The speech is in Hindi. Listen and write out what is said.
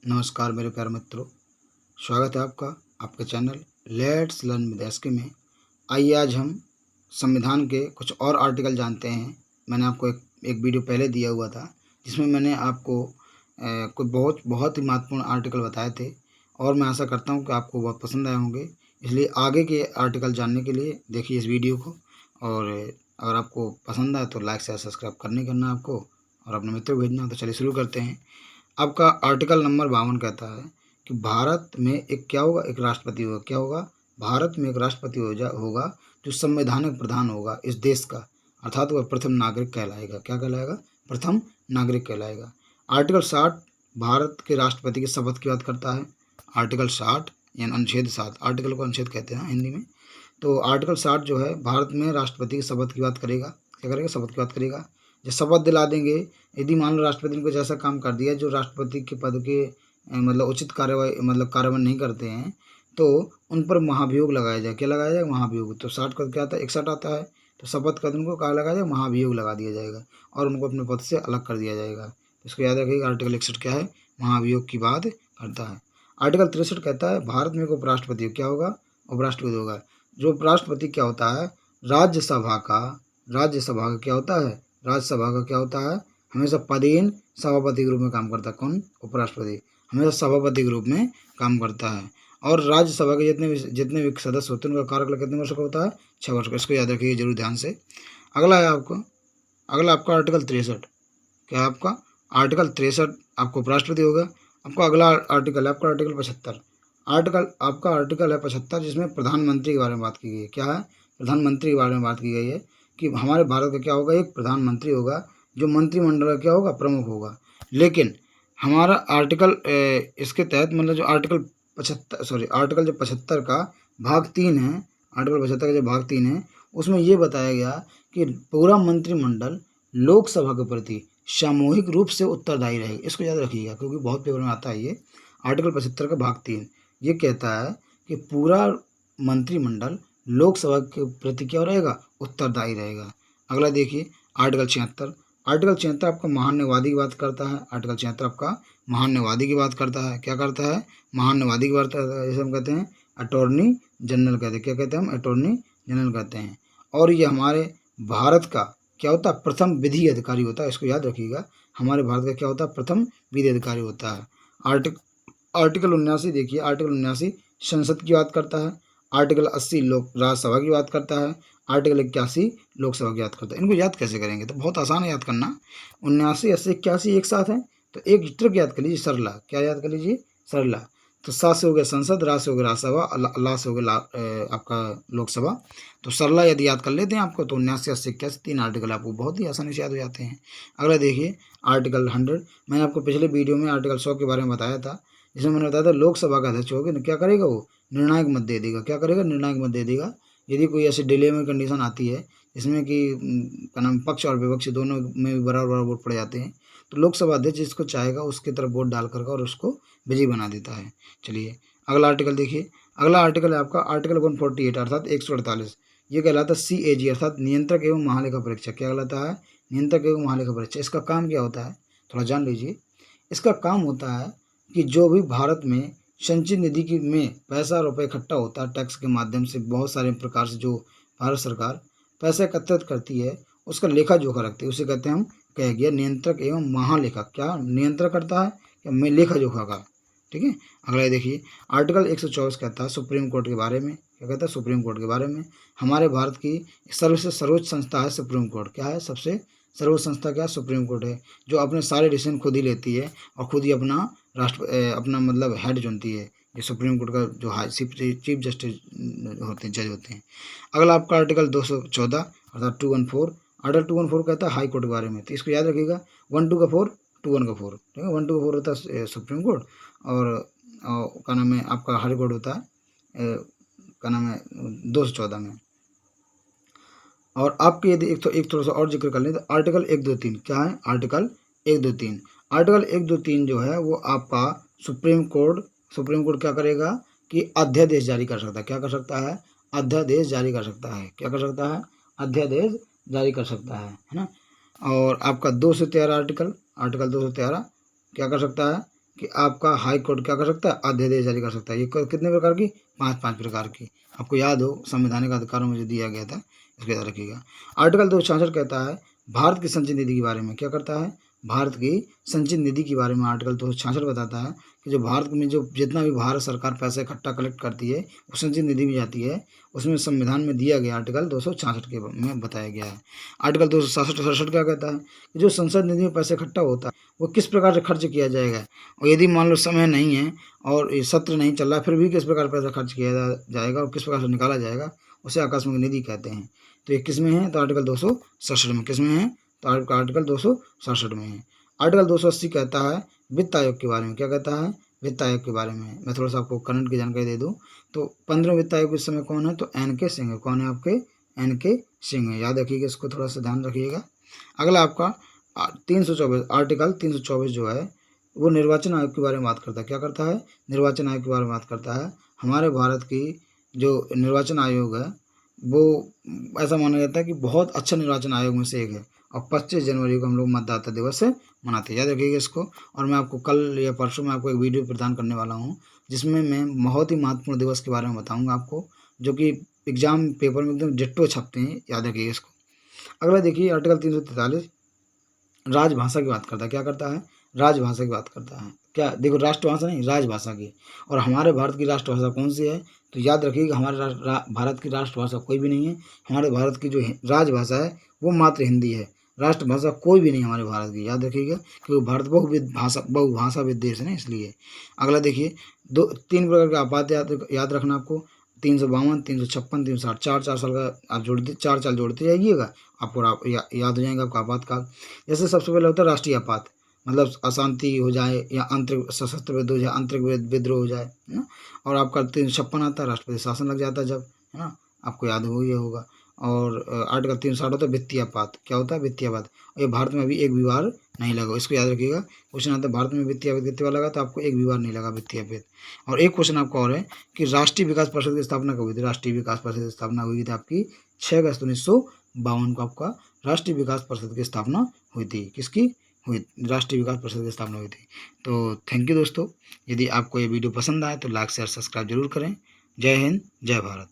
नमस्कार मेरे प्यारे मित्रों, स्वागत है आपका आपके channel let's learn with SK में। आइए आज हम संविधान के कुछ और आर्टिकल जानते हैं। मैंने आपको एक वीडियो पहले दिया हुआ था जिसमें मैंने आपको कोई बहुत ही महत्वपूर्ण आर्टिकल बताए थे और मैं आशा करता हूं कि आपको बहुत पसंद आए होंगे। इसलिए आगे के आर्टिकल जानने के लिए देखिए इस वीडियो को, और अगर आपको पसंद आए तो लाइक शेयर सब्सक्राइब करने करना आपको, और अपने मित्रों को भेजना। तो चलिए शुरू करते हैं। आपका आर्टिकल नंबर 52 कहता है कि भारत में एक क्या होगा, एक राष्ट्रपति होगा। क्या होगा? भारत में एक राष्ट्रपति होगा जो संवैधानिक प्रधान होगा इस देश का, अर्थात वह प्रथम नागरिक कहलाएगा। क्या कहलाएगा? प्रथम नागरिक कहलाएगा। आर्टिकल 60 भारत के राष्ट्रपति की शपथ की बात करता है। आर्टिकल 60 यानी अनुच्छेद 7, आर्टिकल को अनुच्छेद कहते हैं हिंदी में। तो आर्टिकल 60 जो है भारत में राष्ट्रपति की शपथ की बात करेगा। क्या करेगा? शपथ की बात करेगा। जब शपथ दिला देंगे, यदि मान लो राष्ट्रपति ने कुछ ऐसा काम कर दिया जो राष्ट्रपति के पद के मतलब उचित कार्रवाई कार्यान्वयन नहीं करते हैं, तो उन पर महाभियोग लगाया जाए। क्या लगाया जाए? महाभियोग। तो 60 का क्या आता है? 61 आता है। तो शपथ का दिन को क्या लगाया जाए? महाभियोग लगा दिया जाएगा और उनको अपने पद से अलग कर दिया जाएगा। इसको याद रखिएगा। आर्टिकल 61 क्या है? महाभियोग की बात करता है। आर्टिकल 63 कहता है भारत में एक उपराष्ट्रपति क्या होगा? उपराष्ट्रपति होगा। जो उपराष्ट्रपति क्या होता है? राज्यसभा का क्या होता है? राज्यसभा का क्या होता है? हमेशा पदेन सभापति के रूप में काम करता है। कौन? उपराष्ट्रपति हमेशा सभापति के रूप में काम करता है। और राज्यसभा के जितने भी सदस्य होते हैं उनका कार्यकाल कितने वर्ष का होता है? 6 वर्ष का। इसको याद रखिए जरूर ध्यान से। अगला है आपका आर्टिकल 63। क्या है आपका? आर्टिकल 63 आपको उपराष्ट्रपति होगा। आपका अगला आर्टिकल है आपका आर्टिकल 75। आर्टिकल है 75 जिसमें प्रधानमंत्री के बारे में बात की गई है। क्या है? प्रधानमंत्री के बारे में बात की गई है कि हमारे भारत का क्या होगा? एक प्रधानमंत्री होगा जो मंत्रिमंडल का क्या होगा? प्रमुख होगा। लेकिन हमारा आर्टिकल इसके तहत जो आर्टिकल 75 का भाग 3 है, आर्टिकल 75 का जो भाग 3 है उसमें ये बताया गया कि पूरा मंत्रिमंडल लोकसभा के प्रति सामूहिक रूप से उत्तरदायी रहेगा। इसको याद रखिएगा क्योंकि बहुत पेपर में आता है ये। आर्टिकल 75 का भाग 3 ये कहता है कि पूरा मंत्रिमंडल लोकसभा के प्रति क्या रहेगा? उत्तरदायी रहेगा। अगला देखिए आर्टिकल 76। आर्टिकल 76 आपका महान्यवादी की बात करता है। आर्टिकल 76 आपका महान्यवादी की बात करता है। क्या करता है? महान्यवादी की बात करता है। जैसे हम कहते हैं अटॉर्नी जनरल कहते हैं। क्या कहते हैं हम? अटॉर्नी जनरल कहते हैं। और ये हमारे भारत का क्या होता है? प्रथम विधि अधिकारी होता है। इसको याद रखिएगा। हमारे भारत का क्या होता है? प्रथम विधि अधिकारी होता है। आर्टिकल 79 देखिए। आर्टिकल 79 संसद की बात करता है। आर्टिकल 80 लोक राज्यसभा की बात करता है। आर्टिकल 81 लोकसभा की बात करता है। इनको याद कैसे करेंगे? तो बहुत आसान है याद करना। 79, 80, 81 एक साथ है तो एक ट्रिक याद कर लीजिए, सरला। क्या याद कर लीजिए? सरला। तो सा से हो गया संसद, रा से हो गया राज्यसभा, ला से हो गया आपका लोकसभा। तो सरला यदि याद कर लेते हैं आपको तो 79, 80, 81 3 आर्टिकल आपको बहुत ही आसानी से याद हो जाते हैं। अगला देखिए आर्टिकल 100। मैंने आपको पिछले वीडियो में आर्टिकल 100 के बारे में बताया था, जिसमें मैंने बताया था लोकसभा का अध्यक्ष होगा क्या करेगा? वो निर्णायक मत दे देगा। क्या करेगा? निर्णायक मत दे देगा। यदि कोई ऐसी डिले में कंडीशन आती है जिसमें कि क्या नाम, पक्ष और विपक्ष दोनों में भी बराबर वोट पड़ जाते हैं, तो लोकसभा अध्यक्ष जिसको चाहेगा उसकी तरफ वोट डाल कर और उसको विजयी बना देता है। चलिए अगला आर्टिकल देखिए। अगला आर्टिकल है आपका आर्टिकल 148 अर्थात 148। ये कहलाता है CAG अर्थात नियंत्रक एवं महालेखा परीक्षक। क्या कहलाता है? नियंत्रक एवं महालेखा परीक्षक। इसका काम क्या होता है? थोड़ा जान लीजिए। इसका काम होता है कि जो भी भारत में संचित निधि की में पैसा रुपये इकट्ठा होता है टैक्स के माध्यम से, बहुत सारे प्रकार से जो भारत सरकार पैसा एकत्रित करती है उसका लेखा जोखा रखती है, उसे कहते हैं हम कह गया नियंत्रक एवं महालेखक। क्या नियंत्रण करता है? क्या में लेखा जोखा का। ठीक है। अगला देखिए आर्टिकल 124 कहता है सुप्रीम कोर्ट के बारे में। क्या कहता है? सुप्रीम कोर्ट के बारे में। हमारे भारत की सबसे सर्वोच्च संस्था है सुप्रीम कोर्ट। क्या है? सबसे सर्वोच्च संस्था क्या? सुप्रीम कोर्ट है, जो अपने सारे डिसीजन खुद ही लेती है और खुद ही अपना अपना हेड चुनती है। ये सुप्रीम कोर्ट का जो हाई चीफ जस्टिस होते हैं, जज होते हैं। अगला आपका आर्टिकल 214 अर्थात 214। आर्टिकल 214 कहता है हाई कोर्ट के बारे में। तो इसको याद रखिएगा। 1 2 का 4, 2 1 का 4। ठीक है। 1 2 का 4 होता है सुप्रीम कोर्ट, और क्या नाम है आपका हाई कोर्ट होता है क्या नाम है 214 में। और आपके यदि एक थोड़ा सा और जिक्र कर लें तो आर्टिकल 1 2 3 क्या है? आर्टिकल 1 2 3। आर्टिकल 1 2 3 जो है वो आपका सुप्रीम कोर्ट क्या करेगा कि अध्यादेश जारी कर सकता है। क्या कर सकता है? अध्यादेश जारी कर सकता है। क्या कर सकता है? अध्यादेश जारी कर सकता है ना। और आपका 213 आर्टिकल 213 क्या कर सकता है? कि आपका हाई कोर्ट क्या कर सकता है, अध्यादेश जारी कर सकता है। ये कितने प्रकार की, 5 प्रकार की। आपको याद हो संवैधानिक अधिकारों में जो दिया गया था, इसको याद रखिएगा। आर्टिकल 266 कहता है भारत की संचित निधि के बारे में। क्या करता है, भारत की संचित निधि के बारे में आर्टिकल 266 बताता है कि जो भारत में जो जितना भी भारत सरकार पैसा इकट्ठा कलेक्ट करती है वो संचित निधि में जाती है। उसमें संविधान में दिया गया आर्टिकल 266 के में बताया गया है। आर्टिकल 267 क्या कहता है कि जो संसद निधि में पैसा इकट्ठा होता है वो किस प्रकार से खर्च किया जाएगा, और यदि मान लो समय नहीं है और ये सत्र नहीं चल रहा फिर भी किस प्रकार पैसा खर्च किया जाएगा और किस प्रकार से निकाला जाएगा, उसे आकस्मिक निधि कहते हैं। तो ये किस में है, तो आर्टिकल 267 में। किस में है, तो आर्टिकल 267 में है। आर्टिकल 280 कहता है वित्त आयोग के बारे में। क्या कहता है, वित्त आयोग के बारे में। मैं थोड़ा सा आपको करंट की जानकारी दे दूं तो 15वें वित्त आयोग इस समय कौन है, तो NK सिंह है। कौन है आपके, NK सिंह है। याद रखिएगा, इसको थोड़ा सा ध्यान रखिएगा। अगला आपका 324 आर्टिकल 324 जो है वो निर्वाचन आयोग के बारे में बात करता है। क्या करता है, निर्वाचन आयोग के बारे में बात करता है। हमारे भारत की जो निर्वाचन आयोग है वो ऐसा माना जाता है कि बहुत अच्छा निर्वाचन आयोग में से एक है, और 25 जनवरी को हम लोग मतदाता दिवस मनाते हैं। याद रखिएगा इसको। और मैं आपको कल या परसों में आपको एक वीडियो प्रदान करने वाला हूँ जिसमें मैं बहुत ही महत्वपूर्ण दिवस के बारे में बताऊँगा आपको, जो कि एग्जाम पेपर में एकदम डिट्टो छपते हैं। याद रखिएगा इसको। अगला देखिए आर्टिकल 343 राजभाषा की बात करता है। क्या करता है, राजभाषा की बात करता है। क्या देखो, राष्ट्रभाषा नहीं, राजभाषा की। और हमारे भारत की राष्ट्रभाषा कौन सी है, तो याद रखिएगा हमारे भारत की राष्ट्रभाषा कोई भी नहीं है। हमारे भारत की जो राजभाषा है वो मात्र हिंदी है। राष्ट्रभाषा कोई भी नहीं हमारे भारत की। याद रखिएगा, क्योंकि भारत बहुभाषाविद देश है ना, इसलिए। अगला देखिए, 3 प्रकार के आपात याद रखना आपको। 352, 356, 360, 4 साल का आप जोड़ते 4 साल जोड़ते जाइएगा, आपको याद हो जाएगा आपका आपातकाल। जैसे सबसे पहले होता है राष्ट्रीय आपात, मतलब अशांति हो जाए या आंतरिक सशस्त्र विद्रोह हो जाए, आंतरिक विद्रोह हो जाए, है ना। और आपका 356 आता है राष्ट्रपति शासन लग जाता है जब, है ना, आपको याद हो गया होगा। और आर्टिकल 360 होता है वित्तीय आपात। क्या होता है, वित्तीय आपात। ये भारत में अभी एक भी बार नहीं लगा, इसको याद रखिएगा। क्वेश्चन आता है भारत में वित्तीय आपात कितनी बार लगा, तो आपको एक भी बार नहीं लगा वित्तीय आपात। और एक क्वेश्चन आपका और है कि राष्ट्रीय विकास परिषद की स्थापना कब हुई थी। राष्ट्रीय विकास परिषद की स्थापना हुई थी आपकी 6 अगस्त 1952 को आपका राष्ट्रीय विकास परिषद की स्थापना हुई थी। किसकी हुई, राष्ट्रीय विकास परिषद की स्थापना हुई थी। तो थैंक यू दोस्तों। यदि आपको ये वीडियो पसंद आए तो लाइक शेयर सब्सक्राइब जरूर करें। जय हिंद, जय भारत।